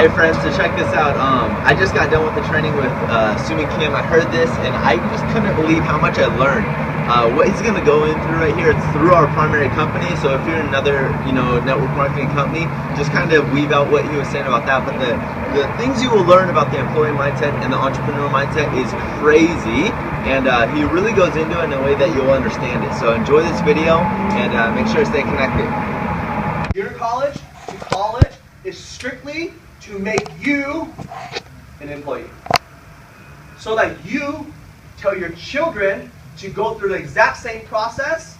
Hey friends, so check this out. I just got done with the training with Soomin Kim. I heard this and I just couldn't believe how much I learned. What he's going to go in through right here, it's through our primary company. So if you're in another, network marketing company, just kind of weave out what he was saying about that. But the things you will learn about the employee mindset and the entrepreneur mindset is crazy. And he really goes into it in a way that you'll understand it. So enjoy this video and make sure to stay connected. You're in college, to college is strictly to make you an employee. So that you tell your children to go through the exact same process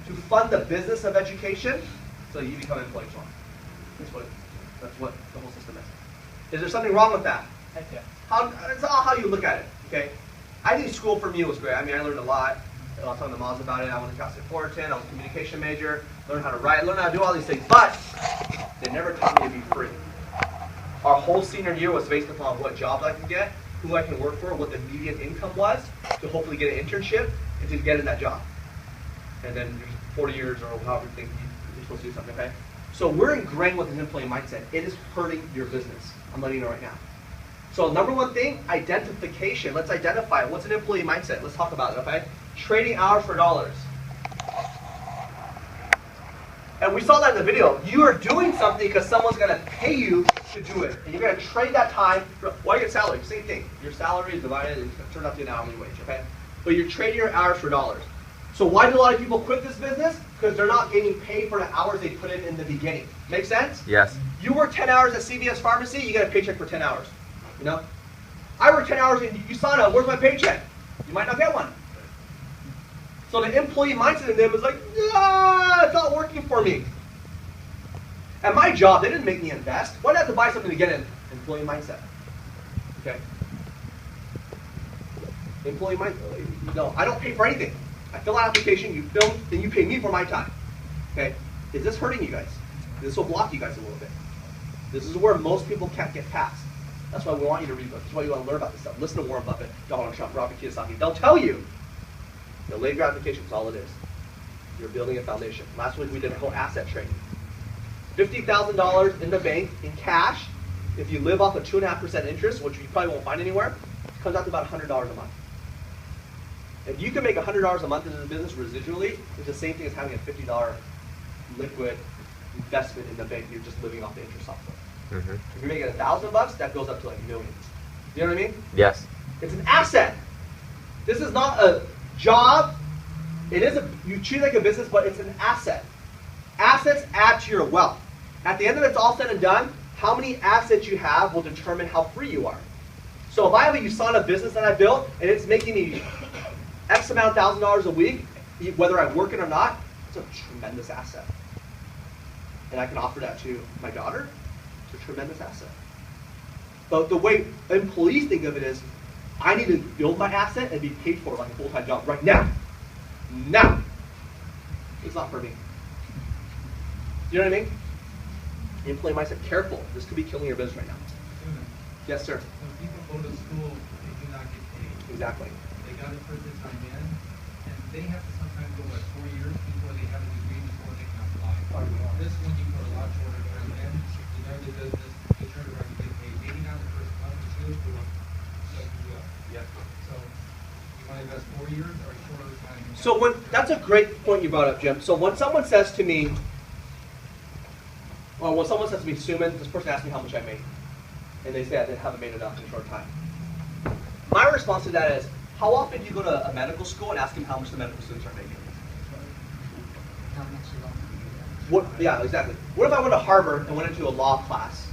to fund the business of education so you become an employee. That's what the whole system is. Is there something wrong with that? Heck yeah. It's all how you look at it, okay? I think school for me was great. I mean, I learned a lot. I was telling the moms about it. I went to Cal State Fullerton. I was a communication major. Learned how to write. Learned how to do all these things. But they never taught me to be free. Our whole senior year was based upon what jobs I could get, who I can work for, what the median income was, to hopefully get an internship and to get in that job. And then there's 40 years or however you think you're supposed to do something, okay? So we're ingrained with an employee mindset. It is hurting your business. I'm letting you know right now. So number one thing, identification. Let's identify what's an employee mindset. Let's talk about it, okay? Trading hours for dollars. And we saw that in the video. You are doing something because someone's going to pay you to do it. And you're going to trade that time for, why your salary? Same thing. Your salary is divided and turns out to an hourly wage, okay? But you're trading your hours for dollars. So why do a lot of people quit this business? Because they're not getting paid for the hours they put in the beginning. Make sense? Yes. You work 10 hours at CVS Pharmacy, you get a paycheck for 10 hours. You know? I work 10 hours in USANA, where's my paycheck? You might not get one. So the employee mindset in them is like, yeah, it's not working for me. At my job, they didn't make me invest. Why did I have to buy something to get an employee mindset? Okay. Employee mindset. No, I don't pay for anything. I fill out an application, you fill, then you pay me for my time. Okay. Is this hurting you guys? This will block you guys a little bit. This is where most people can't get past. That's why we want you to read books. That's why you want to learn about this stuff. Listen to Warren Buffett, Donald Trump, Robert Kiyosaki. They'll tell you. Delayed gratification is all it is. You're building a foundation. Last week we did a whole asset training. $50,000 in the bank in cash. If you live off a 2.5% interest, which you probably won't find anywhere, it comes out to about $100 a month. If you can make $100 a month in the business residually, it's the same thing as having a $50 liquid investment in the bank. You're just living off the interest off of it. Mm-hmm. If you're making $1,000, that goes up to like millions. You know what I mean? Yes. It's an asset. This is not a job. It is you treat it like a business, but it's an asset. Assets add to your wealth. At the end of it's all said and done, how many assets you have will determine how free you are. So if I have a USANA business that I built and it's making me X amount of $1,000 a week, whether I work it or not, it's a tremendous asset. And I can offer that to my daughter. It's a tremendous asset. But the way employees think of it is, I need to build my asset and be paid for it like a full-time job right now. Now. It's not for me. You know what I mean? The employee mindset, careful. This could be killing your business right now. Yes, sir. When people go to school, they do not get paid. Exactly. They got to put their time in, and they have to sometimes go like 4 years before they have a degree before they can apply. This one you put a lot shorter time in. You learn the business, you turn around and get paid. Maybe not the first month, but you do it. Yeah. So you want to invest 4 years or shorter time? So that's a great point you brought up, Jim. So when someone says to me, Soomin, this person asked me how much I made. And they say I haven't made enough in a short time. My response to that is, how often do you go to a medical school and ask them how much the medical students are making? What, yeah, exactly. What if I went to Harvard and went into a law class?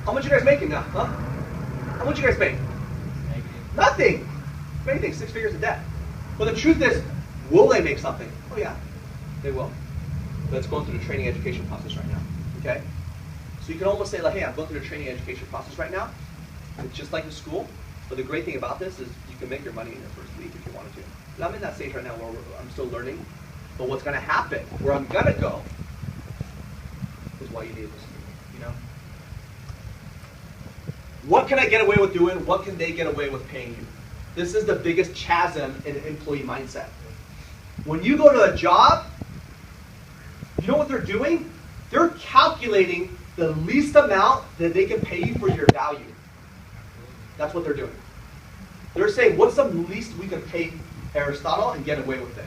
How much are you guys making now? Huh? How much you guys make? Nothing. Anything, 6 figures of debt. But the truth is, will they make something? Oh yeah, they will. But it's going through the training education process right now. Okay? So you can almost say like, hey, I'm going through the training education process right now. It's just like the school. But the great thing about this is you can make your money in your first week if you wanted to. And I'm in that stage right now where I'm still learning. But what's going to happen, where I'm going to go, is why you need this. You know? What can I get away with doing? What can they get away with paying you? This is the biggest chasm in employee mindset. When you go to a job, you know what they're doing? They're calculating the least amount that they can pay you for your value. That's what they're doing. They're saying, what's the least we can pay Aristotle and get away with it?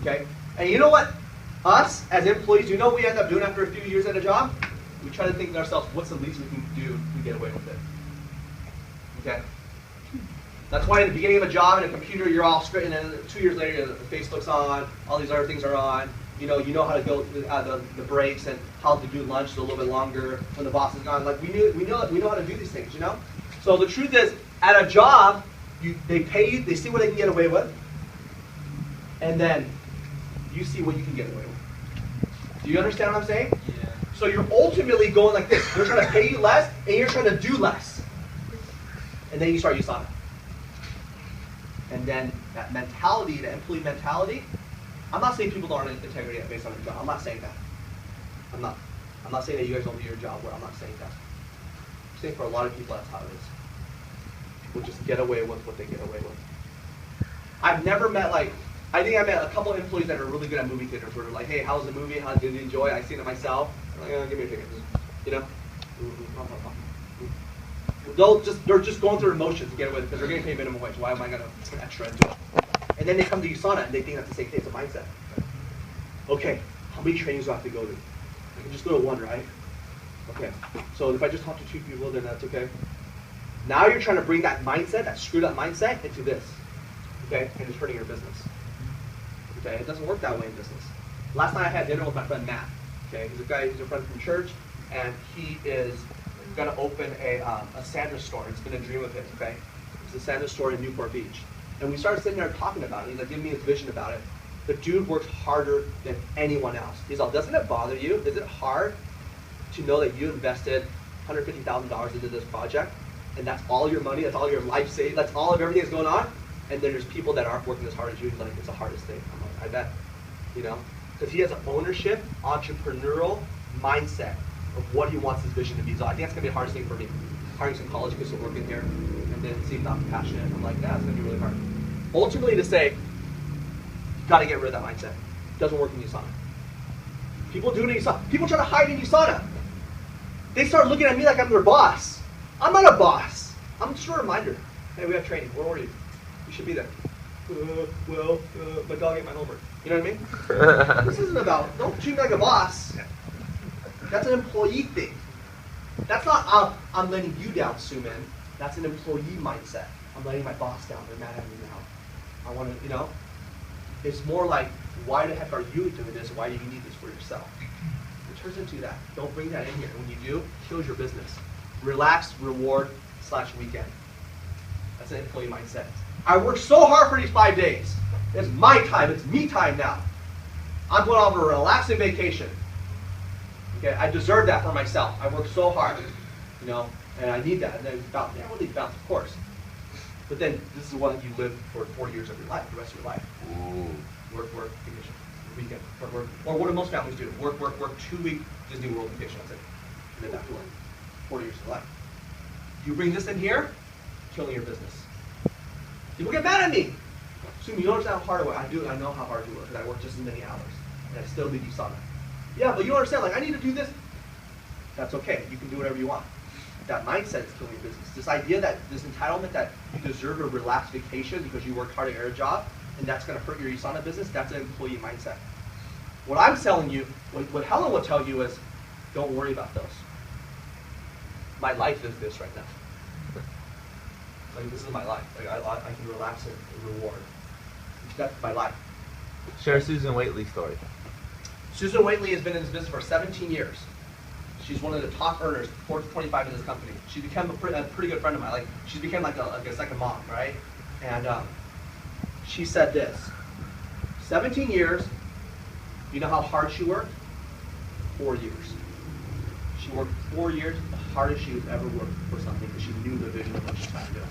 Okay? And you know what? Us, as employees, you know what we end up doing after a few years at a job? We try to think to ourselves, what's the least we can do to get away with it? Okay? That's why at the beginning of a job in a computer, you're all straight, and then 2 years later, Facebook's on, all these other things are on. You know how to go the breaks and how to do lunch a little bit longer when the boss is gone. Like we know how to do these things, you know. So the truth is, at a job, they pay you, they see what they can get away with, and then you see what you can get away with. Do you understand what I'm saying? Yeah. So you're ultimately going like this. They're trying to pay you less, and you're trying to do less, and then you start USANA. And then that mentality, the employee mentality. I'm not saying people don't have integrity based on their job. I'm not saying that. I'm not saying that you guys don't do your job well. I'm not saying that. I'm saying for a lot of people that's how it is. People just get away with what they get away with. I've never met I think I met a couple of employees that are really good at movie theaters where they're like, hey, how was the movie? How did you enjoy it? I seen it myself. I'm like, oh, give me a ticket. You know? They're just going through emotions to get away with it because they're getting paid minimum wage. Why am I going to put extra into it? And then they come to USANA and they think that's the same thing. It's a mindset. Okay, how many trainings do I have to go to? I can just go to one, right? Okay, so if I just talk to 2 people, then that's okay. Now you're trying to bring that mindset, that screwed up mindset, into this. Okay, and it's hurting your business. Okay, it doesn't work that way in business. Last night I had dinner with my friend Matt. Okay, he's a friend from church, and he is going to open a sandwich store. It's been a dream of his. Okay, it's a sandwich store in Newport Beach. And we started sitting there talking about it. He's like, giving me his vision about it. The dude works harder than anyone else. He's like, doesn't it bother you? Is it hard to know that you invested $150,000 into this project, and that's all your money, that's all your life saved, that's all of everything that's going on, and then there's people that aren't working as hard as you, and like, it's the hardest thing. I'm like, I bet. You know? Because he has an ownership, entrepreneurial mindset of what he wants his vision to be. So I think that's going to be the hardest thing for me. Hiring some college kids to work in here, and then seeing not passionate. I'm like, yeah, it's going to be really hard. Ultimately, to say, you've got to get rid of that mindset. It doesn't work in USANA. People do it in USANA. People try to hide in USANA. They start looking at me like I'm their boss. I'm not a boss. I'm just a reminder. Hey, we have training. Where are you? You should be there. My dog ate my homework. You know what I mean? This isn't about, don't treat me like a boss. That's an employee thing. That's not, I'm letting you down, Soomin. That's an employee mindset. I'm letting my boss down. They're mad at me now. I want to, you know. It's more like, why the heck are you doing this? Why do you need this for yourself? It turns into that. Don't bring that in here. When you do, it kills your business. Relax, reward, / weekend. That's an employee mindset. I worked so hard for these 5 days. It's my time. It's me time now. I'm going on a relaxing vacation. Okay, I deserve that for myself. I worked so hard, you know, and I need that. And then bounce. Yeah, well, bounce, of course. But then this is one that you live for 40 years of your life, the rest of your life. Ooh. Work, vacation, weekend, work. Or what do most families do? Work, 2-week Disney World vacation. That's it. And then after 40 years of life. You bring this in here, killing your business. People get mad at me. Assume you don't understand how hard I work. I know how hard you work because I work just as many hours. And I still leave USANA. Yeah, but you don't understand, like, I need to do this. That's okay. You can do whatever you want. That mindset is killing your business. This idea that, this entitlement that you deserve a relaxed vacation because you worked hard at your job, and that's going to hurt your USANA business, that's an employee mindset. What I'm telling you, what Helen will tell you is, don't worry about those. My life is this right now. Like, this is my life. Like, I can relax and reward. That's my life. Share Susan Waitley's story. Susan Waitley has been in this business for 17 years. She's one of the top earners, 4 to 25 in this company. She became a pretty good friend of mine. Like, she's become like a second mom, right? And she said this: 17 years. You know how hard she worked? 4 years. She worked 4 years, the hardest she has ever worked for something, because she knew the vision of what she's trying to do.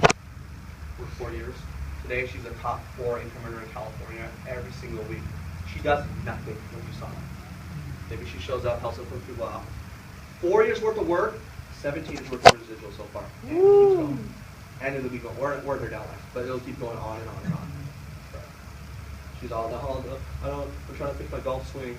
For 4 years. Today, she's a top 4 income earner in California every single week. She does nothing when you saw her. Maybe she shows up, helps them put people out. 4 years worth of work, 17 is worth of residual so far. And it keeps going. And it'll be going. We're in her downline, but it'll keep going on and on and on. She's all, I'm trying to fix my golf swing.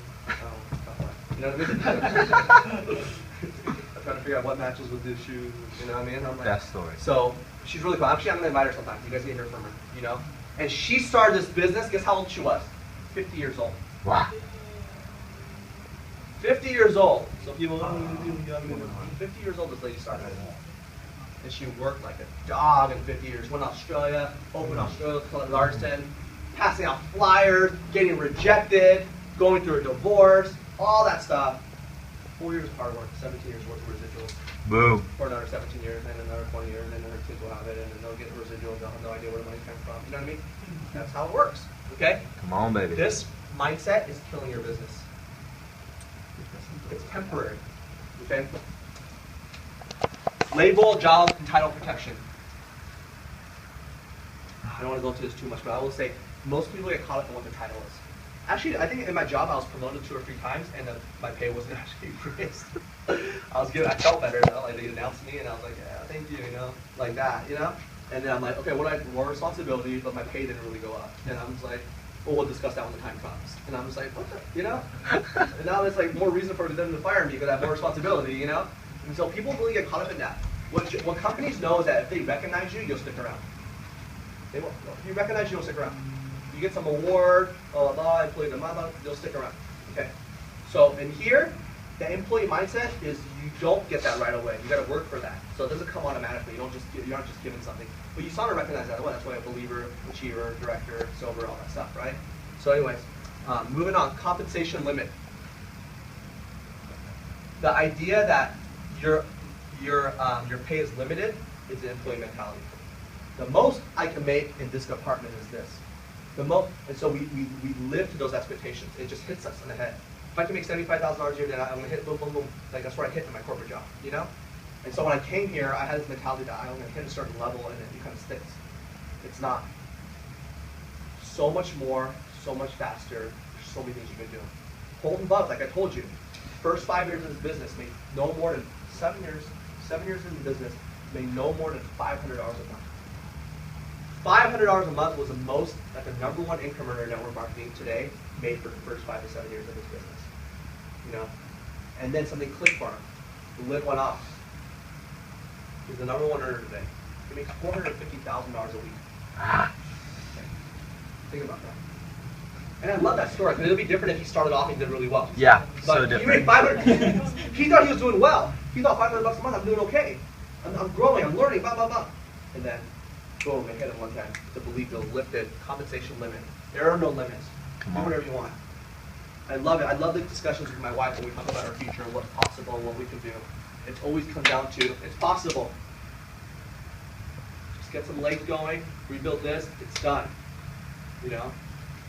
You know what I mean? I'm trying to figure out what matches with this shoe. You know what I mean? I'm like, That story. So she's really cool. Actually, I'm gonna invite her sometime. You guys can hear from her. You know. And she started this business. Guess how old she was? 50 years old. Wow. 50 years old. So people, 50 years old. This lady started. And she worked like a dog in 50 years. Went to Australia, opened Australia, Larson, passing out flyers, getting rejected, going through a divorce, all that stuff. 4 years of hard work, 17 years worth of residuals. Boom. For another 17 years, and another 20 years, and then her kids will have it, and then they'll get the residuals. They'll have no idea where the money's coming from. You know what I mean? That's how it works. Okay? Come on, baby. This mindset is killing your business. It's temporary. Okay? Label, job, and title protection. I don't want to go into this too much, but I will say most people get caught up in what the title is. Actually, I think in my job I was promoted 2 or 3 times, and my pay wasn't actually raised. I felt better, you know, like they announced me, and I was like, yeah, thank you, you know, like that, you know. And then I'm like, okay, what do I have? More responsibility, but my pay didn't really go up. And I'm just like, well, we'll discuss that when the time comes. And I'm just like, what the, you know? And now it's like more reason for them to fire me because I have more responsibility, you know. And so people really get caught up in that. What companies know is that if they recognize you, you'll stick around. They won't. If you recognize you, you'll stick around. You get some award, blah, blah, blah, employee of the month, you'll stick around. Okay. So in here, the employee mindset is you don't get that right away. You got to work for that. So it doesn't come automatically. You're not just given something. But you sort of recognize that away. That's why a believer, achiever, director, sober, all that stuff, right? So anyways, moving on, compensation limit. The idea that your pay is limited is the employee mentality. The most I can make in this department is this. And so we live to those expectations. It just hits us in the head. If I can make $75,000 a year, then I'm gonna hit boom, boom, boom. Like that's where I hit in my corporate job, you know? And so when I came here, I had this mentality that I'm gonna hit a certain level and it kind of sticks. It's not. So much more, so much faster. There's so many things you can do. Holton Bugs, like I told you, first 5 years in this business, made no more than 7 years in the business, made no more than $500 a month. $500 a month was the most that the #1 income earner in network marketing today made for the first 5 to 7 years of his business. You know, and then something clicked for him. The lid went off. He's the #1 earner today. He makes $450,000 a week. Okay. Think about that. And I love that story. Because it'll be different if he started off and did really well. Yeah, but so different. He made 500. He thought he was doing well. He thought $500 a month. I'm doing okay. I'm growing. I'm learning. Blah blah blah. And then, boom! It hit him one time. The belief the lifted compensation limit. There are no limits. Do whatever you want. I love it. I love the discussions with my wife when we talk about our future, what's possible, what we can do. It's always come down to it's possible. Just get some legs going, rebuild this, it's done. You know,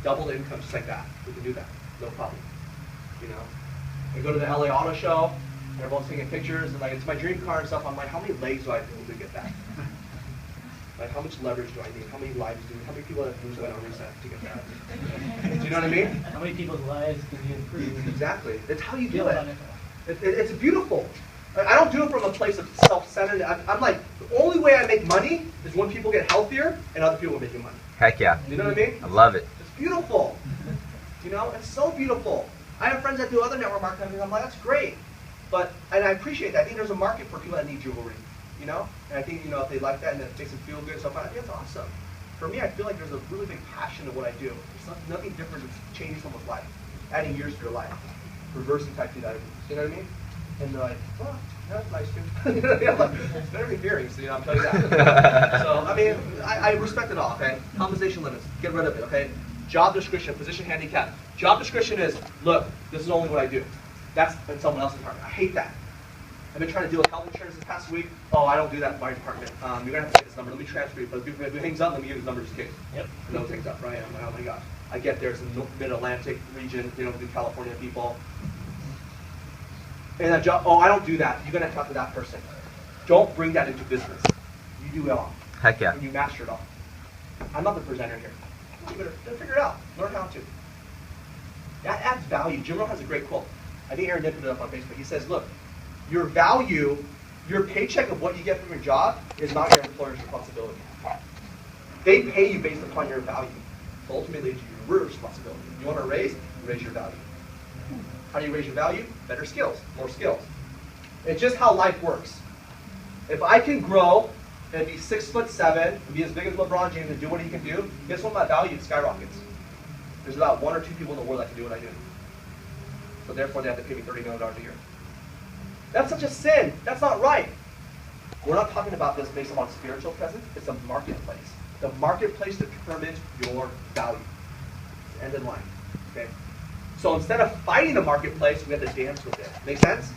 double the income just like that. We can do that, no problem. You know, I go to the LA Auto Show, everyone's taking pictures, and like it's my dream car and stuff. I'm like, how many legs do I need to get that? Like, how much leverage do I need? How many lives how many people have lose on a reset to get that? Do you know what I mean? How many people's lives can you improve? Exactly. It's how you do it. It's beautiful. I don't do it from a place of self-centered. I'm like, the only way I make money is when people get healthier and other people are making money. Heck yeah. You know what I mean? I love it. It's beautiful. You know, it's so beautiful. I have friends that do other network marketing, and I'm like, that's great. And I appreciate that. I think there's a market for people that need jewelry. You know? And I think, you know, if they like that and it makes them feel good, so I think that's awesome. For me, I feel like there's a really big passion in what I do. There's nothing different than changing someone's life, adding years to their life, reversing type 2 diabetes. You know what I mean? And they're like, oh, that's nice too. Yeah, like, it's better than hearing, so, you know, I'm telling you that. So, I mean, I respect it all, okay? Compensation limits, get rid of it, okay? Job description, position handicap. Job description is, look, this is only what I do. That's in someone else's department. I hate that. I've been trying to deal with health insurance this past week. Oh, I don't do that in my department. You're going to have to get this number. Let me transfer you. But if it hangs up, let me give you his number just in case. Yep. No, it hangs up, right? I'm like, oh my gosh. I get there. It's in the mid-Atlantic region, you know, with the California people. And that job, oh, I don't do that. You're going to have to talk to that person. Don't bring that into business. You do it all. Heck yeah. And you master it all. I'm not the presenter here. You better figure it out. Learn how to. That adds value. Jim Rohn has a great quote. I think Aaron did put it up on Facebook. He says, look, your value, your paycheck of what you get from your job is not your employer's responsibility. They pay you based upon your value. So ultimately, it's your responsibility. You want to raise your value. How do you raise your value? Better skills, more skills. It's just how life works. If I can grow and be 6'7", and be as big as LeBron James and do what he can do, guess what? My value skyrockets. There's about 1 or 2 people in the world that can do what I do. So therefore, they have to pay me $30 million a year. That's such a sin. That's not right. We're not talking about this based upon spiritual presence. It's a marketplace. The marketplace determines your value. End in line. Okay. So instead of fighting the marketplace, we have to dance with it. Make sense?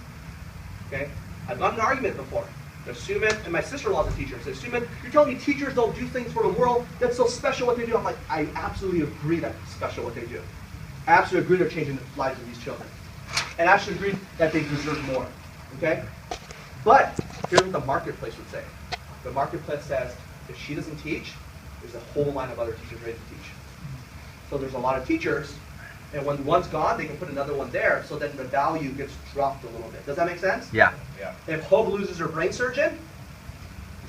Okay. I've gotten an argument before. Soomin, and my sister-in-law is a teacher, says, Soomin, you're telling me teachers don't do things for the world? That's so special what they do. I'm like, I absolutely agree that's special what they do. I absolutely agree they're changing the lives of these children. And I actually agree that they deserve more. Okay? But here's what the marketplace would say. The marketplace says, if she doesn't teach, there's a whole line of other teachers ready to teach. So there's a lot of teachers, and when one's gone, they can put another one there, so then the value gets dropped a little bit. Does that make sense? Yeah. If Hope loses her brain surgeon,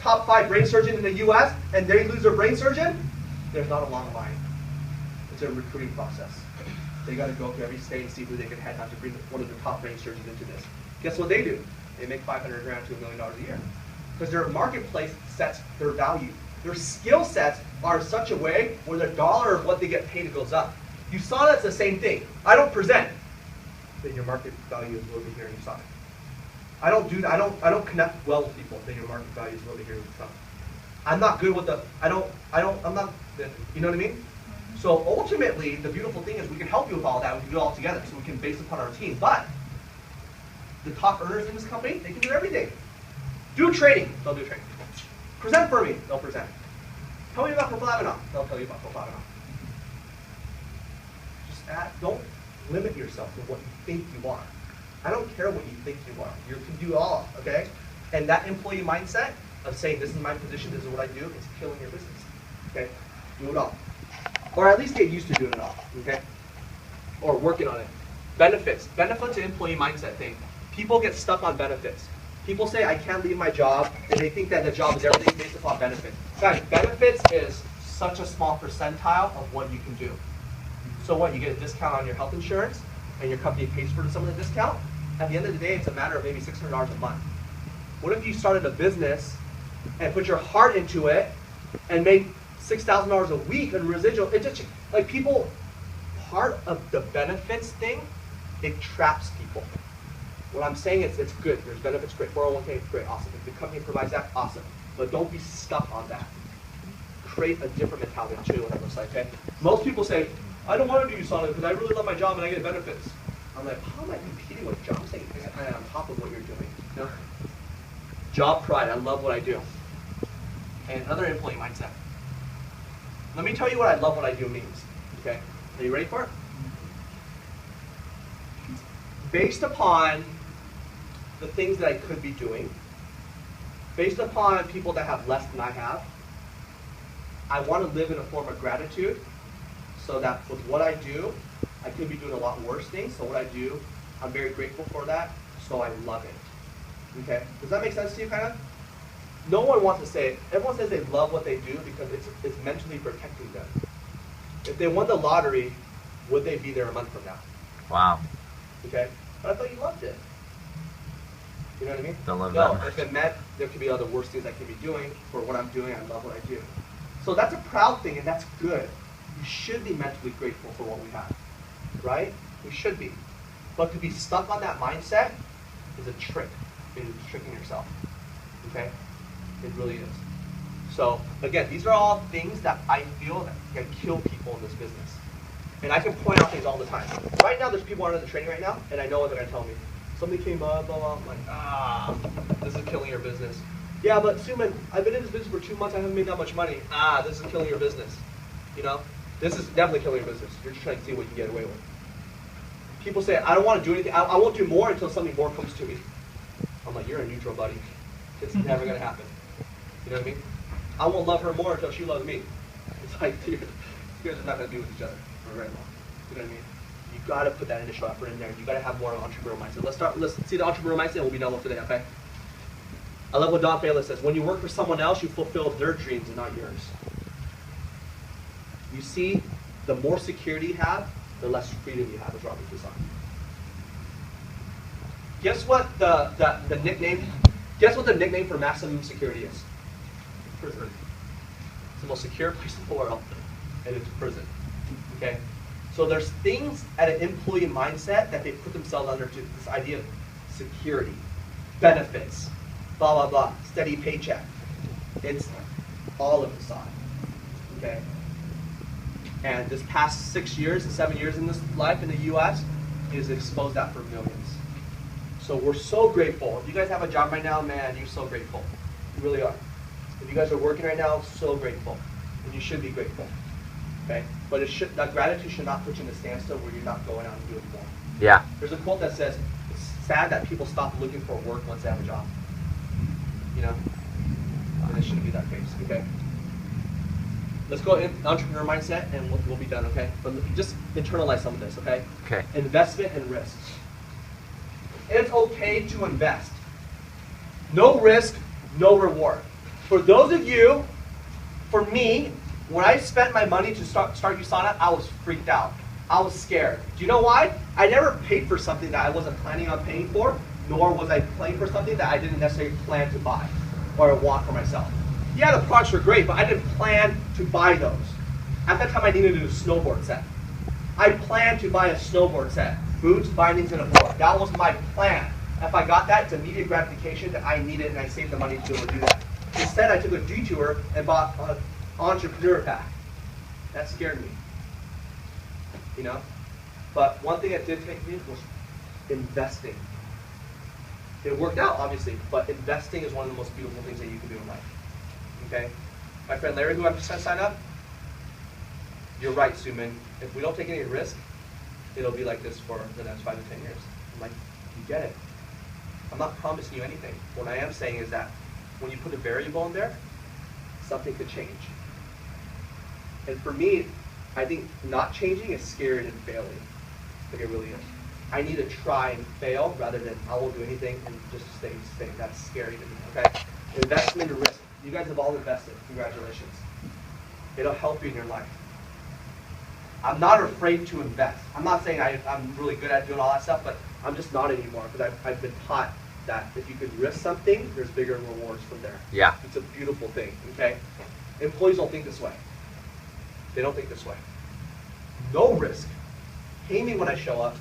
top 5 brain surgeon in the U.S., and they lose their brain surgeon, there's not a long line. It's a recruiting process. They got to go to every state and see who they can headhunt to bring one of the top brain surgeons into this. Guess what they do? They make $500,000 to $1 million a year. Because their marketplace sets their value. Their skill sets are in such a way where the dollar of what they get paid goes up. You saw that's the same thing. I don't present. Then your market value is a little bit here and you saw it. I don't do that. I don't connect well with people. Then your market value is a little bit here and you saw it. I'm not good with I'm not, you know what I mean? So ultimately, the beautiful thing is we can help you with all that. We can do it all together. So we can base upon our team. But the top earners in this company, they can do everything. Do training, they'll do training. Present for me, they'll present. Tell me about proflavitol, they'll tell you about proflavitol. Just don't limit yourself to what you think you are. I don't care what you think you are. You can do all, okay? And that employee mindset of saying, this is my position, this is what I do, is killing your business, okay? Do it all. Or at least get used to doing it all, okay? Or working on it. Benefits. Benefits and employee mindset thing. People get stuck on benefits. People say, I can't leave my job, and they think that the job is everything based upon benefits. Guys, benefits is such a small percentile of what you can do. So what, you get a discount on your health insurance, and your company pays for some of the discount? At the end of the day, it's a matter of maybe $600 a month. What if you started a business and put your heart into it and made $6,000 a week in residual? It just, like, people, part of the benefits thing, it traps people. What I'm saying is it's good. There's benefits, great. 401k, great, awesome. If the company provides that, awesome. But don't be stuck on that. Create a different mentality. I'll show you what that looks like, okay? Most people say, I don't want to do Sonic because I really love my job and I get benefits. I'm like, how am I competing with job? I'm saying I'm on top of what you're doing. You know? Job pride, I love what I do. And another employee mindset. Let me tell you what I love what I do means. Okay? Are you ready for it? Based upon the things that I could be doing, based upon people that have less than I have, I want to live in a form of gratitude so that with what I do, I could be doing a lot worse things. So what I do, I'm very grateful for that, so I love it. Okay? Does that make sense to you, kind of? No one wants to say, everyone says they love what they do because it's mentally protecting them. If they won the lottery, would they be there a month from now? Wow. Okay? But I thought you loved it. You know what I mean? Don't love no, that much. if it meant there could be other worse things I could be doing for what I'm doing, I love what I do. So that's a proud thing, and that's good. You should be mentally grateful for what we have. Right? We should be. But to be stuck on that mindset is a trick. It is tricking yourself. Okay? It really is. So, again, these are all things that I feel that can kill people in this business. And I can point out things all the time. Right now, there's people under the training right now, and I know what they're going to tell me. Somebody came up, blah, blah, I'm like, this is killing your business. Yeah, but Soomin, I've been in this business for 2 months, I haven't made that much money. This is killing your business. You know? This is definitely killing your business. You're just trying to see what you can get away with. People say, I don't want to do anything. I won't do more until something more comes to me. I'm like, you're a neutral, buddy. It's never going to happen. You know what I mean? I won't love her more until she loves me. It's like, dude, you guys are not going to be with each other for very long. You know what I mean? You got to put that initial effort in there. You got to have more of an entrepreneurial mindset. Let's see the entrepreneurial mindset and we'll be done with today, okay? I love what Don Bayless says. When you work for someone else, you fulfill their dreams and not yours. You see, the more security you have, the less freedom you have, as Robert was on. Guess what the nickname? Guess what the nickname for maximum security is? Prison. It's the most secure place in the world, and it's prison. Okay. So there's things at an employee mindset that they put themselves under to this idea of security, benefits, blah blah blah, steady paycheck. It's all a facade. Okay. And this past 6 years, 7 years in this life in the U.S. is exposed that for millions. So we're so grateful. If you guys have a job right now, man, you're so grateful. You really are. If you guys are working right now, so grateful. And you should be grateful. Okay? But that gratitude should not put you in a standstill where you're not going out and doing more. Yeah. There's a quote that says, it's sad that people stop looking for work once they have a job. You know? And it shouldn't be that case. Okay? Let's go in entrepreneur mindset and we'll be done, okay? But just internalize some of this, okay? Okay. Investment and risk. It's okay to invest. No risk, no reward. For those of you, for me, when I spent my money to start USANA, I was freaked out. I was scared. Do you know why? I never paid for something that I wasn't planning on paying for, nor was I paying for something that I didn't necessarily plan to buy or want for myself. Yeah, the products were great, but I didn't plan to buy those. At that time, I needed a snowboard set. I planned to buy a snowboard set, boots, bindings, and a board. That was my plan. If I got that, it's immediate gratification that I needed, and I saved the money to be able to do that. Instead, I took a detour and bought an entrepreneur pack. That scared me. You know? But one thing that did take me was investing. It worked out, obviously, but investing is one of the most beautiful things that you can do in life. Okay? My friend Larry, who I'm just going to sign up, you're right, Soomin. If we don't take any risk, it'll be like this for the next 5 to 10 years. I'm like, you get it. I'm not promising you anything. What I am saying is that when you put a variable in there, something could change. And for me, I think not changing is scarier than failing. Like it really is. I need to try and fail rather than I won't do anything and just stay. That's scary to me, okay? Investment and risk. You guys have all invested. Congratulations. It'll help you in your life. I'm not afraid to invest. I'm not saying I'm really good at doing all that stuff, but I'm just not anymore because I've been taught that if you can risk something, there's bigger rewards from there. Yeah. It's a beautiful thing, okay? Employees don't think this way. They don't think this way. No risk. Pay me when I show up.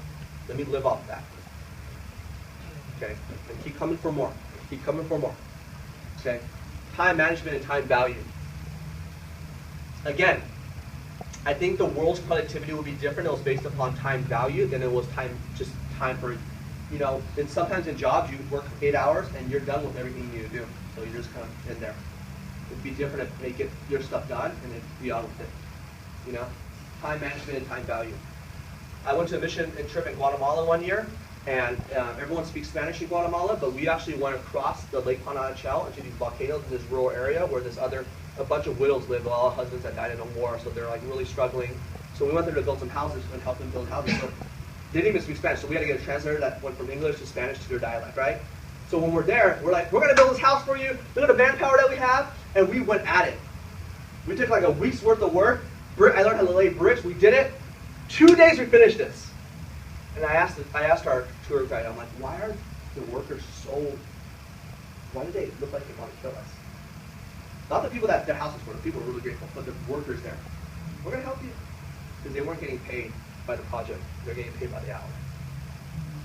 Let me live off that. Okay? And keep coming for more. Keep coming for more. Okay? Time management and time value. Again, I think the world's productivity will be different. It was based upon time value than it was just time for, you know, and sometimes in jobs you work 8 hours and you're done with everything you need to do. So you're just kind of in there. It'd be different if they get your stuff done and then be on with it. You know? Time management and time value. I went to a mission and trip in Guatemala one year, and everyone speaks Spanish in Guatemala, but we actually went across the Lake Panajachel into these volcanoes in this rural area where a bunch of widows live, all husbands that died in a war, so they're like really struggling. So we went there to build some houses and help them build houses. So they didn't even speak Spanish, so we had to get a translator that went from English to Spanish to their dialect, right? So when we're there, we're like, we're gonna build this house for you, look at the manpower that we have, and we went at it. We took like a week's worth of work. I learned how to lay bricks, we did it. 2 days we finished this. And I asked our tour guide, I'm like, why are the workers why do they look like they want to kill us? Not the people that their houses were, the people were really grateful, but the workers there. We're going to help you. Because they weren't getting paid by the project, they're getting paid by the hour.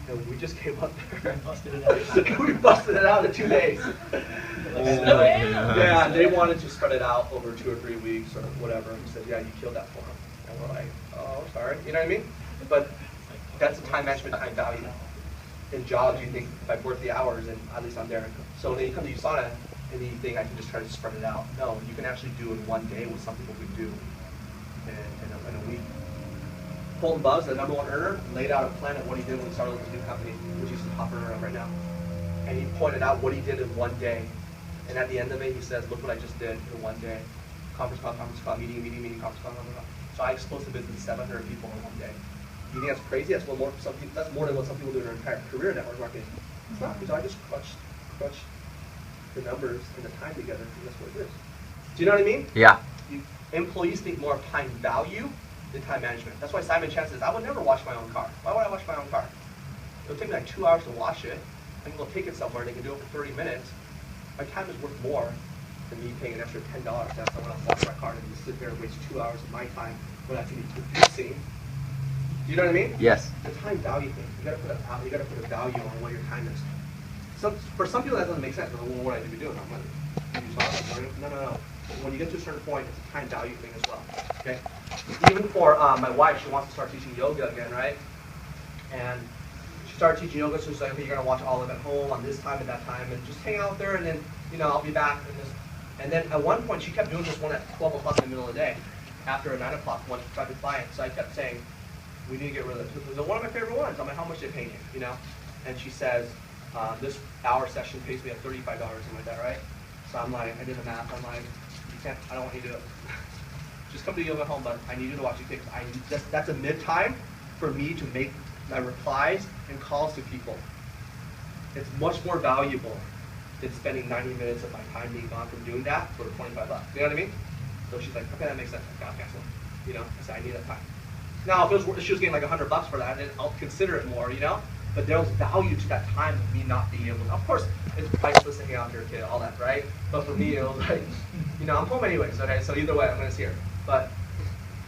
And we just came up there and busted it out. We busted it out in 2 days. Yeah, they wanted to spread it out over 2 or 3 weeks or whatever. And we said, yeah, you killed that for them. And we're like, oh, sorry. You know what I mean? But that's the time management, time value. In jobs, you think if I've worked the hours, and at least I'm there. So then you come to USANA, and you think I can just try to spread it out. No, you can actually do in 1 day what some people could do in a week. Colton Buzz, the #1 earner, laid out a plan of what he did when he started this new company, which is the top earner right now. And he pointed out what he did in 1 day. And at the end of it, he says, look what I just did in 1 day. Conference call, meeting, conference call. So I exposed the business to 700 people in 1 day. You think that's crazy? That's more than what some people do in their entire career in network marketing. It's not, because I just crushed the numbers and the time together, and that's what it is. Do you know what I mean? Yeah. Employees think more of time value than time management. That's why Simon Chan says, I would never wash my own car. Why would I wash my own car? It'll take me like 2 hours to watch it. I can go take it somewhere and they can do it for 30 minutes. My time is worth more than me paying an extra $10 to have someone else wash my car and just sit there and waste 2 hours of my time when I can be producing. Do you know what I mean? Yes. The time value thing. You gotta put a value on what your time is. For some people that doesn't make sense. Well, what I need to be doing? I'm like, no. When you get to a certain point, it's a time value thing as well. Okay. Even for my wife, she wants to start teaching yoga again, right? And she started teaching yoga, so she's like, okay, you're gonna watch Olive at home on this time and that time, and just hang out there, and then I'll be back. And then at one point, she kept doing this one at 12 o'clock in the middle of the day, after a 9 o'clock one private client. So I kept saying, we need to get rid of this. It was one of my favorite ones. I'm like, how much they pay you, And she says, this hour session pays me at $35, something like that, right? So I'm like, I did the math. I'm like, you can't. I don't want you to do it. Just come to yoga at home, but I need you to watch your kids. That's a mid time for me to make my replies and calls to people. It's much more valuable than spending 90 minutes of my time being gone from doing that for $25. You know what I mean? So she's like, okay, that makes sense. I'll cancel it. I said, I need that time. Now, if she was getting like $100 for that, then I'll consider it more, But there was value to that time of me not being able to. Of course, it's priceless to hang out with your kid, all that, right? But for me, it was like, I'm home anyways, okay? So either way, I'm going to see her. But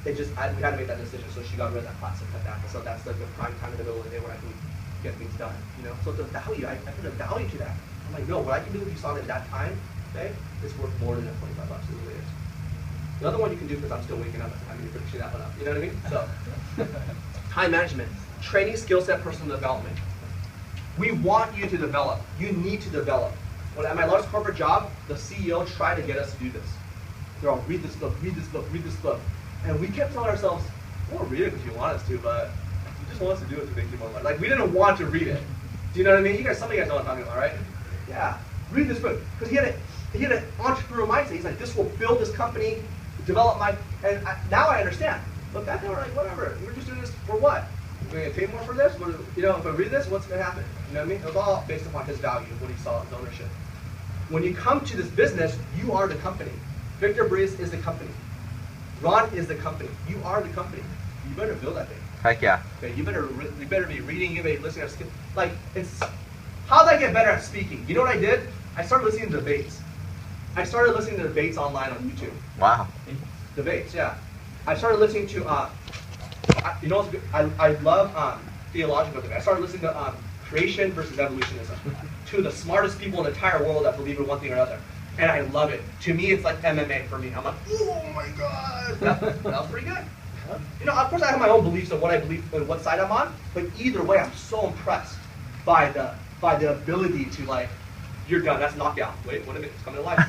we had to make that decision, so she got rid of that class and cut that. So that's like the prime time in the middle of the day where I can get things done, So the value, I put a value to that. I'm like, no, what I can do with you at that time, okay, is worth more than that $25. It really is. The other one you can do, because I'm still waking up at the time, you're finishing that one up. You know what I mean? So, time management, training, skill set, personal development. We want you to develop. You need to develop. When at my largest corporate job, the CEO tried to get us to do this. They're all, read this book, read this book, read this book. And we kept telling ourselves, we'll read it if you want us to, but you just want us to do it to make you more money. Like, we didn't want to read it. Do you know what I mean? Some of you guys know what I'm talking about, right? Yeah, read this book. Because he had an entrepreneurial mindset. He's like, this will build this company, develop now I understand. But back then we're like, whatever, we're just doing this for what? We're going to pay more for this? If I read this, what's going to happen? You know what I mean? It was all based upon his value, what he saw as ownership. When you come to this business, you are the company. Victor Breeze is the company. Ron is the company. You are the company. You better build that thing. Heck yeah. Okay, you better be reading, you better be listening to skills. Like, how did I get better at speaking? You know what I did? I started listening to debates. I started listening to debates online on YouTube. Wow. Debates, yeah. I started listening to, I love theological debate. I started listening to creation versus evolutionism. Two of the smartest people in the entire world that believe in one thing or another. And I love it. To me, it's like MMA for me. I'm like, oh my God. That was pretty good. Of course I have my own beliefs on what I believe and what side I'm on, but either way, I'm so impressed by the ability to, like, you're done, that's knockout. Wait, what a minute, it's coming to life.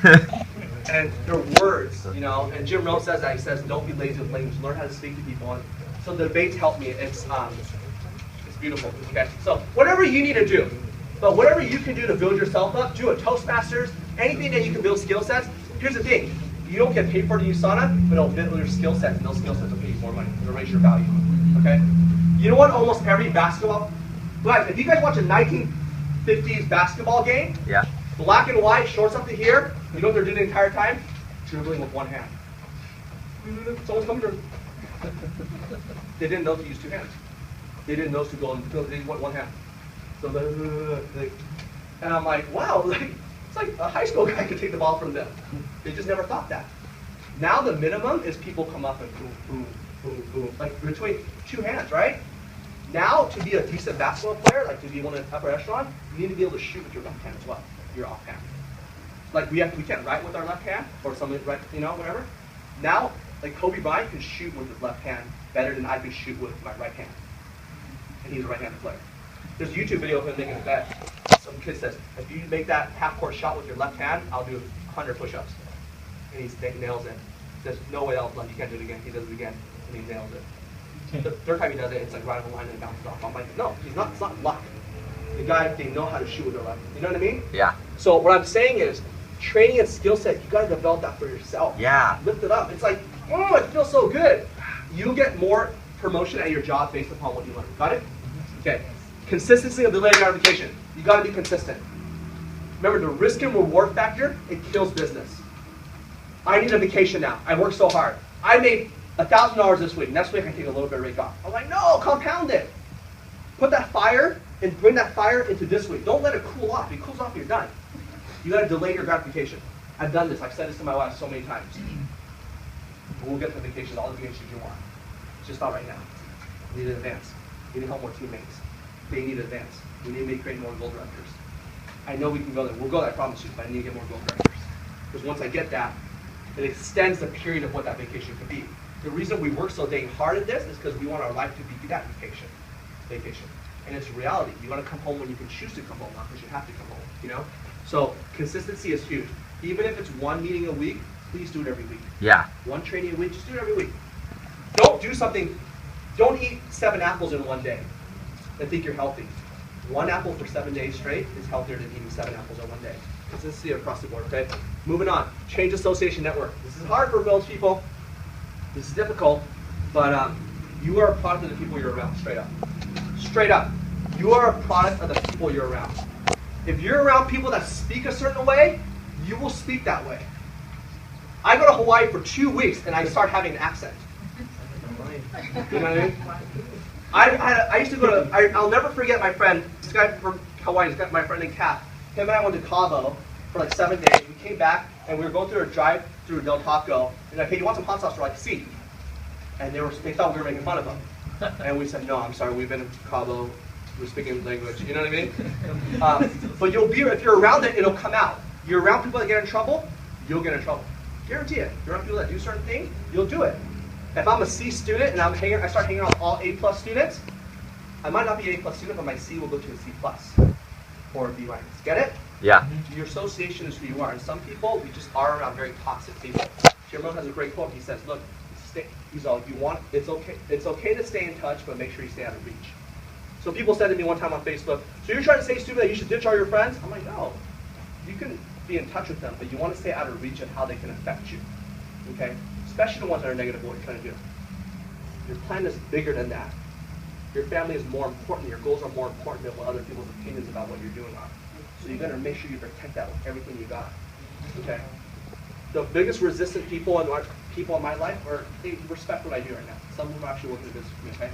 And their words, and Jim Rohn says that. He says, don't be lazy with language, learn how to speak to people. And so the debates help me. It's beautiful. Okay, so whatever you need to do, but whatever you can do to build yourself up, do it. Toastmasters, anything that you can build skill sets. Here's the thing, you don't get paid for it in USANA, but it'll build your skill sets, and those skill sets will pay you more money. It'll raise your value. Okay? You know what? Almost every basketball, if you guys watch a 1950s basketball game, yeah, black and white, shorts up to here, you know what they're doing the entire time? Dribbling with one hand. Someone's coming through. They didn't know to use two hands. They didn't know to go and they went one hand. So and I'm like, wow, it's like a high school guy could take the ball from them. They just never thought that. Now the minimum is people come up and boom, boom, boom, boom, like between two hands, right? Now to be a decent basketball player, like to be one of the upper echelon, you need to be able to shoot with your left hand as well, your off hand. Like we can't write with our left hand or something, right? Whatever. Now, like Kobe Bryant can shoot with his left hand better than I can shoot with my right hand, and he's a right-handed player. There's a YouTube video of him making a bet. Some kid says, if you make that half-court shot with your left hand, I'll do 100 push-ups. And he nails it. There's no way else, you can't do it again. He does it again, and he nails it. The third time he does it, it's like right on the line and it bounces off. I'm like, no, it's not luck. The guy, they know how to shoot with their left. You know what I mean? Yeah. So what I'm saying is, training and skill set, you got to develop that for yourself. Yeah. Lift it up. It's like, oh, it feels so good. You'll get more promotion at your job based upon what you learn. Got it? Okay. Consistency of delayed gratification. You got to be consistent. Remember, the risk and reward factor, it kills business. I need a vacation now. I worked so hard. I made $1,000 this week. Next week I can take a little bit of rate off. I'm like, no, compound it. Put that fire and bring that fire into this week. Don't let it cool off. If it cools off, you're done. You got to delay your gratification. I've done this. I've said this to my wife so many times. We'll get to vacation, all the vacations you want. It's just not right now. We need an advance. We need help more teammates. They need advance. We need to create more goal directors. I know we can go there. We'll go there, I promise you, but I need to get more goal directors. Because once I get that, it extends the period of what that vacation could be. The reason we work so dang hard at this is because we want our life to be that vacation. And it's reality. You want to come home when you can choose to come home, not because you have to come home, you know? So consistency is huge. Even if it's one meeting a week, please do it every week. Yeah. One training a week, just do it every week. Don't do something, don't eat 7 apples in one day and think you're healthy. 1 apple for 7 days straight is healthier than eating 7 apples in one day. Consistency across the board, okay? Moving on, change association network. This is hard for most people. This is difficult, but you are a product of the people you're around, straight up. Straight up. You are a product of the people you're around. If you're around people that speak a certain way, you will speak that way. I go to Hawaii for 2 weeks and I start having an accent. You know what I mean? I used to go to, I'll never forget my friend, this guy from Hawaii, my friend named Kat. Him and I went to Cabo for like 7 days. We came back and we were going through a drive through Del Taco. And like, hey, you want some hot sauce? We're like, see. And they thought we were making fun of them. And we said, no, I'm sorry, we've been in Cabo. We're speaking language. You know what I mean? But if you're around it, it'll come out. You're around people that get in trouble, you'll get in trouble. Guarantee it. If you're around people that do certain things, you'll do it. If I'm a C student and I start hanging out with all A+ students, I might not be an A+ student, but my C will go to a C+ or a B-. Get it? Yeah. Your association is who you are. And some people, we just are around very toxic people. Jerome has a great quote. He says, look, it's okay to stay in touch, but make sure you stay out of reach. So people said to me one time on Facebook, so you're trying to say, stupid, that you should ditch all your friends? I'm like, no. You can be in touch with them, but you want to stay out of reach of how they can affect you. Okay? Especially the ones that are negative, what you're trying to do. Your plan is bigger than that. Your family is more important. Your goals are more important than what other people's opinions about what you're doing are. So you got to make sure you protect that with everything you got. Okay? The biggest resistant people in my life are, they respect what I do right now. Some of them are actually working in business with me, okay?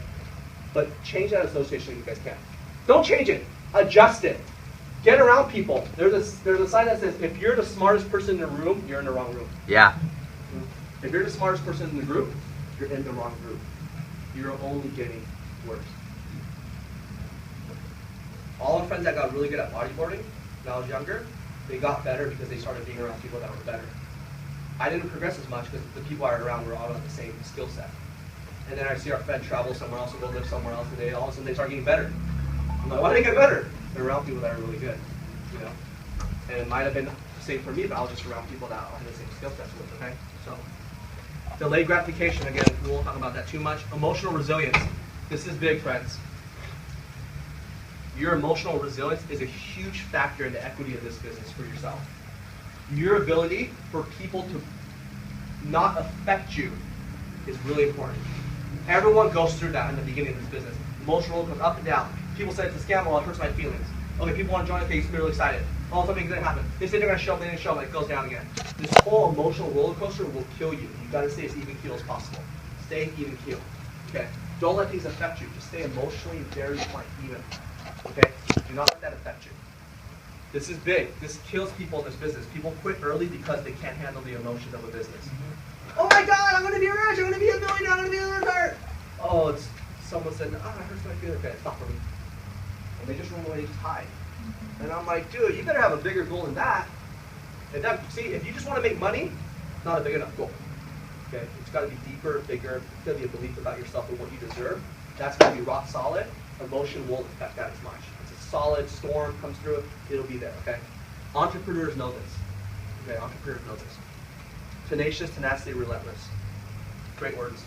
But change that association if you guys can. Don't change it. Adjust it. Get around people. There's a sign that says, if you're the smartest person in the room, you're in the wrong room. Yeah. If you're the smartest person in the group, you're in the wrong group. You're only getting worse. All our friends that got really good at bodyboarding when I was younger, they got better because they started being around people that were better. I didn't progress as much because the people I was around were all on the same skill set. And then I see our friend travel somewhere else and go live somewhere else, and all of a sudden they start getting better. I'm like, why did they get better? They're around people that are really good, you know. And it might have been the same for me, but I was just around people that I had the same skill sets with. Okay, so delayed gratification again. We won't talk about that too much. Emotional resilience. This is big, friends. Your emotional resilience is a huge factor in the equity of this business for yourself. Your ability for people to not affect you is really important. Everyone goes through that in the beginning of this business. Emotional goes up and down. People say it's a scam, well, it hurts my feelings. Okay, people want to join, okay, you get really excited. Oh, something's going to happen. They say they're going to show up, they didn't show up, it goes down again. This whole emotional roller coaster will kill you. You've got to stay as even keel as possible. Stay even keel. Okay? Don't let things affect you. Just stay emotionally very even. Okay? Do not let that affect you. This is big. This kills people in this business. People quit early because they can't handle the emotions of a business. Oh my God, I'm going to be rich. I'm going to be a millionaire. I'm going to be a retired. Oh, someone said, it hurts my feelings. Okay, it's not for me. And they just run away, just hide. And I'm like, dude, you better have a bigger goal than that. See, if you just want to make money, not a big enough goal. Okay, it's got to be deeper, bigger. It's got to be a belief about yourself and what you deserve. That's got to be rock solid. Emotion won't affect that as much. It's a solid storm comes through it, it'll be there. Okay, entrepreneurs know this. Okay, entrepreneurs know this. Tenacious, tenacity, relentless. Great words.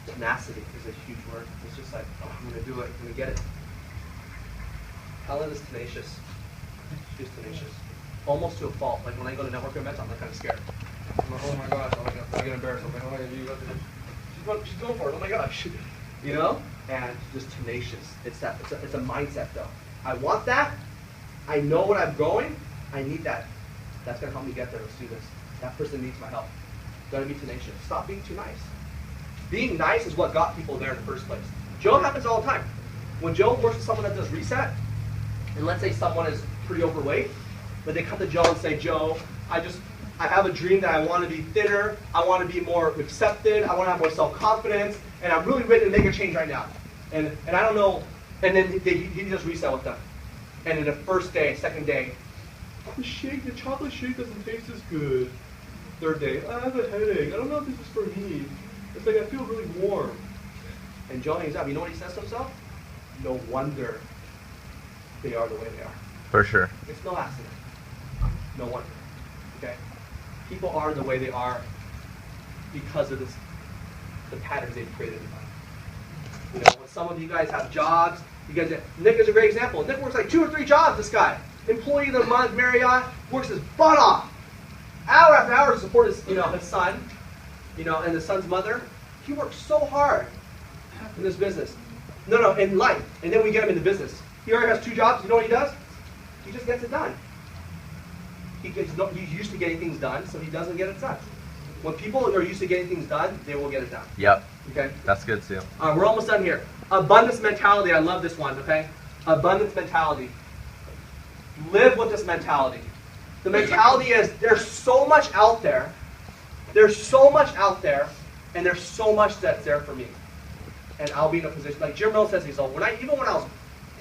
Tenacity is a huge word. It's just like, oh, I'm going to do it. I'm going to get it. Helen is tenacious. She's tenacious. Almost to a fault. Like when I go to network events, I'm like kind of scared. I'm like, oh my gosh, I get embarrassed. I'm like, oh, she's going for it. Oh my gosh. You know? And just tenacious. It's a mindset though. I want that. I know what I'm going. I need that. That's going to help me get there. Let's do this. That person needs my help. Got to be tenacious. Stop being too nice. Being nice is what got people there in the first place. Joe happens all the time. When Joe works with someone that does reset, and let's say someone is pretty overweight, but they come to Joe and say, Joe, I have a dream that I want to be thinner, I want to be more accepted, I want to have more self-confidence, and I'm really ready to make a change right now. And I don't know, and then he just reset with them. And in the first day, second day, the chocolate shake doesn't taste as good. Third day, I have a headache, I don't know if this is for me. It's like I feel really warm. And Joe hangs up. You know what he says to himself? No wonder they are the way they are. For sure. It's no accident. No wonder. Okay? People are the way they are because of the patterns they've created in life. You know, when some of you guys have jobs, Nick is a great example. Nick works like 2 or 3 jobs, this guy. Employee of the month, Marriott, works his butt off. Hour after hour to support his son, and the son's mother. He works so hard in this business. No, in life. And then we get him into business. He already has 2 jobs. You know what he does? He just gets it done. He's used to getting things done, so he doesn't get it done. When people are used to getting things done, they will get it done. Yep. Okay? That's good too. All right, we're almost done here. Abundance mentality. I love this one, okay? Abundance mentality. Live with this mentality. The mentality is there's so much out there. There's so much out there, and there's so much that's there for me. And I'll be in a position, like Jim Rohn says, even when I was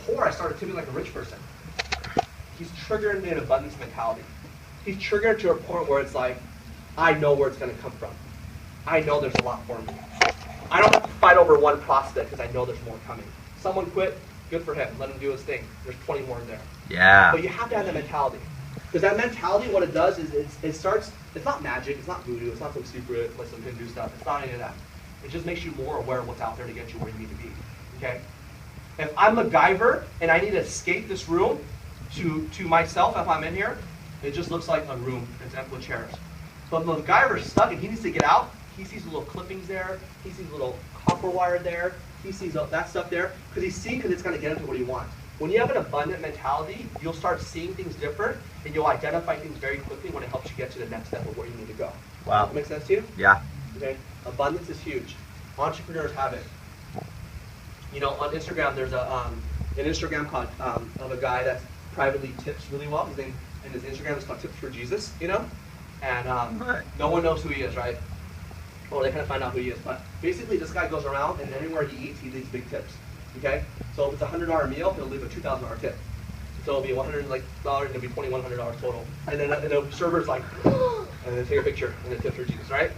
poor, I started tipping like a rich person. He's triggering me an abundance mentality. He's triggering to a point where it's like, I know where it's going to come from. I know there's a lot for me. I don't have to fight over one prospect because I know there's more coming. Someone quit, good for him. Let him do his thing. There's 20 more in there. Yeah. But you have to have that mentality. Because that mentality, what it does is it starts, it's not magic, it's not voodoo, it's not some secret, like some Hindu stuff. It's not any of that. It just makes you more aware of what's out there to get you where you need to be. Okay? If I'm MacGyver and I need to escape this room to myself if I'm in here, it just looks like a room. It's empty with chairs. But MacGyver's stuck and he needs to get out. He sees little clippings there. He sees little copper wire there. He sees that stuff there because he's seeing because it's going to get him to what he wants. When you have an abundant mentality, you'll start seeing things different and you'll identify things very quickly when it helps you get to the next step of where you need to go. Wow. That make sense to you? Yeah. Okay. Abundance is huge. Entrepreneurs have it. You know, on Instagram, there's an Instagram called of a guy that privately tips really well. His name and his Instagram is called Tips for Jesus. You know, and no one knows who he is, right? Well, they kind of find out who he is, but basically, this guy goes around and anywhere he eats, he leaves big tips. Okay, so if it's a $100 meal, he'll leave a $2,000 tip. So it'll be $100 and it'll be $2,100 total. And then the server's like, and then take a picture and then tip for Jesus, right?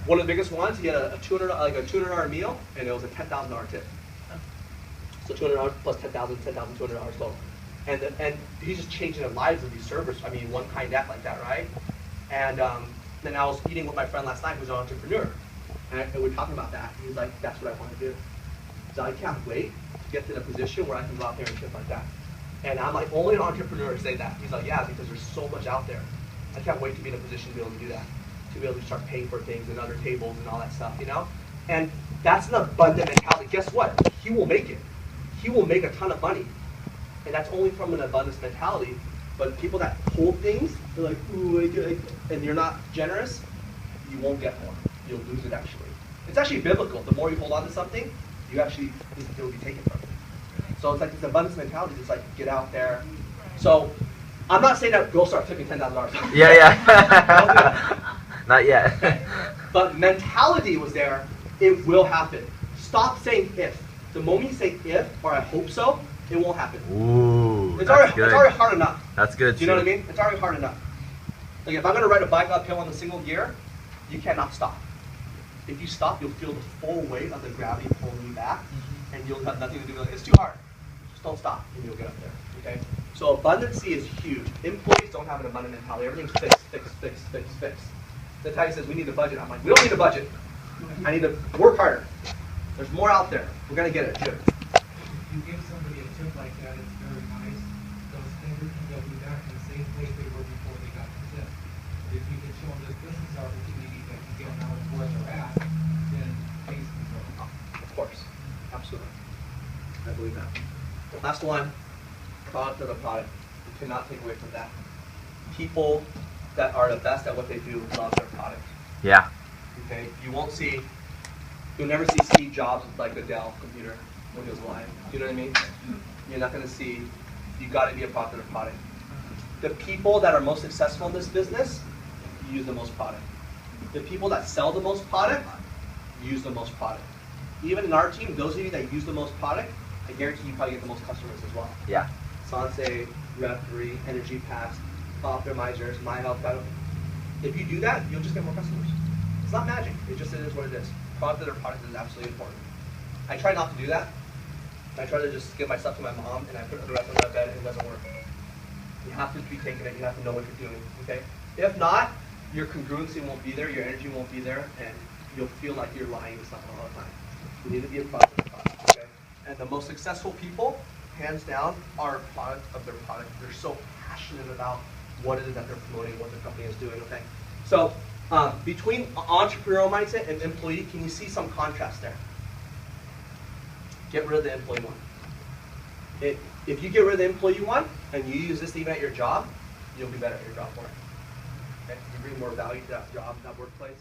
One of the biggest ones, he had a $200 meal, and it was a $10,000 tip. So $200 plus $10,200 total. And he's just changing the lives of these servers. I mean, one kind act like that, right? And then I was eating with my friend last night who's an entrepreneur. And we were talking about that. He was like, that's what I want to do. So I can't wait to get to the position where I can go out there and tip like that. And I'm like, only an entrepreneur say that. He's like, yeah, because there's so much out there. I can't wait to be in a position to be able to do that. To be able to start paying for things and other tables and all that stuff, you know? And that's an abundant mentality. Guess what? He will make it. He will make a ton of money. And that's only from an abundance mentality. But people that hold things, they're like, ooh, and you're not generous, you won't get more. You'll lose it actually. It's actually biblical. The more you hold on to something, you actually, it will be taken from you. So it's like this abundance mentality, just like get out there. So I'm not saying that go start tipping $10,000. Yeah. Not yet. But mentality was there. It will happen. Stop saying if. The moment you say if or I hope so, it won't happen. Ooh, it's already hard enough. That's good. Do you know what I mean? It's already hard enough. Like if I'm going to ride a bike uphill on the single gear, you cannot stop. If you stop, you'll feel the full weight of the gravity pulling you back, and you'll have nothing to do with it. It's too hard. Just don't stop, and you'll get up there. Okay? So abundancy is huge. Employees don't have an abundant mentality. Everything's fixed. The guy says we need a budget. I'm like, we don't need a budget. I need to work harder. There's more out there. We're gonna get it, Jim. If you give somebody a tip like that, it's very nice. Those standards can go back in the same place they were before they got the tip. If you can show them this business opportunity that can get them out of where they're at, then things can go. Of course. Absolutely. I believe that. Last one, product of the product. You cannot take away from that. People that are the best at what they do love their product. Yeah. Okay? You'll never see Steve Jobs with like a Dell computer. when it goes live. Do you know what I mean? You're not going to see, you got to be a product of their product. The people that are most successful in this business use the most product. The people that sell the most product use the most product. Even in our team, those of you that use the most product, I guarantee you probably get the most customers as well. Yeah. Sanse, Rep3, Energy Pass, Optimizers, My Health. If you do that, you'll just get more customers. It's not magic. It just is what it is. Product or product is absolutely important. I try not to do that. I try to just give my stuff to my mom and I put the rest on my bed and it doesn't work. You have to be taking it. You have to know what you're doing. Okay. If not, your congruency won't be there. Your energy won't be there, and you'll feel like you're lying to someone all the time. You need to be a product of the product. Okay. And the most successful people, hands down, are a product of their product. They're so passionate about what it is that they're promoting, what the company is doing. Okay. So between entrepreneurial mindset and employee, can you see some contrast there? Get rid of the employee one. If you get rid of the employee one and you use this even at your job, you'll be better at your job for it. Okay? You bring more value to that job, that workplace.